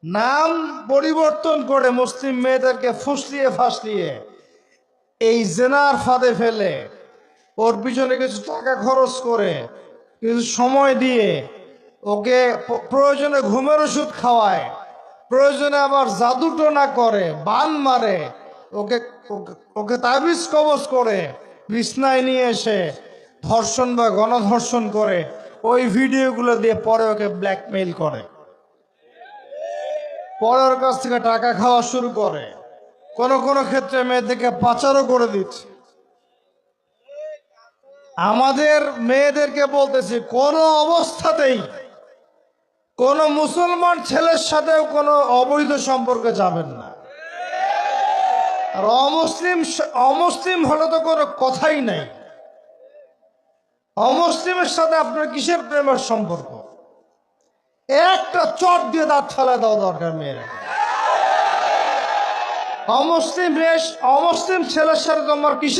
নাম পরিবর্তন করে মুসলিম মেয়েদেরকে ফুসলিয়ে ফাসলিয়ে এই জেনার ফাঁদে ফেলে ওর পিছনে কিছু টাকা খরচ করে কিছু সময় দিয়ে ওকে প্রয়োজনে ঘুমের ওষুধ খাওয়ায়, প্রয়োজনে আবার জাদুটোনা করে, বান মারে, ওকে ওকে ওকে তাবিজ কবজ করে বিছনায় নিয়ে এসে ধর্ষণ বা গণধর্ষণ করে ওই ভিডিওগুলো দিয়ে পরে ওকে ব্ল্যাকমেইল করে, পরের কাছ থেকে টাকা খাওয়া শুরু করে, কোন কোন ক্ষেত্রে মেয়েদেরকে পাচারও করে দিচ্ছে। আমাদের মেয়েদেরকে বলতেছি কোন অবস্থাতেই কোন মুসলমান ছেলের সাথেও কোনো অবৈধ সম্পর্কে যাবেন না। আর অমুসলিম হলে তো কোনো কথাই নাই। অমুসলিমের সাথে আপনার কিসের প্রেমের সম্পর্ক? একটা চট দিয়ে দাঁত ফেলা দেওয়া দরকার মেয়েরা। অমুসলিম ছেলের সাথে তোমার কিসের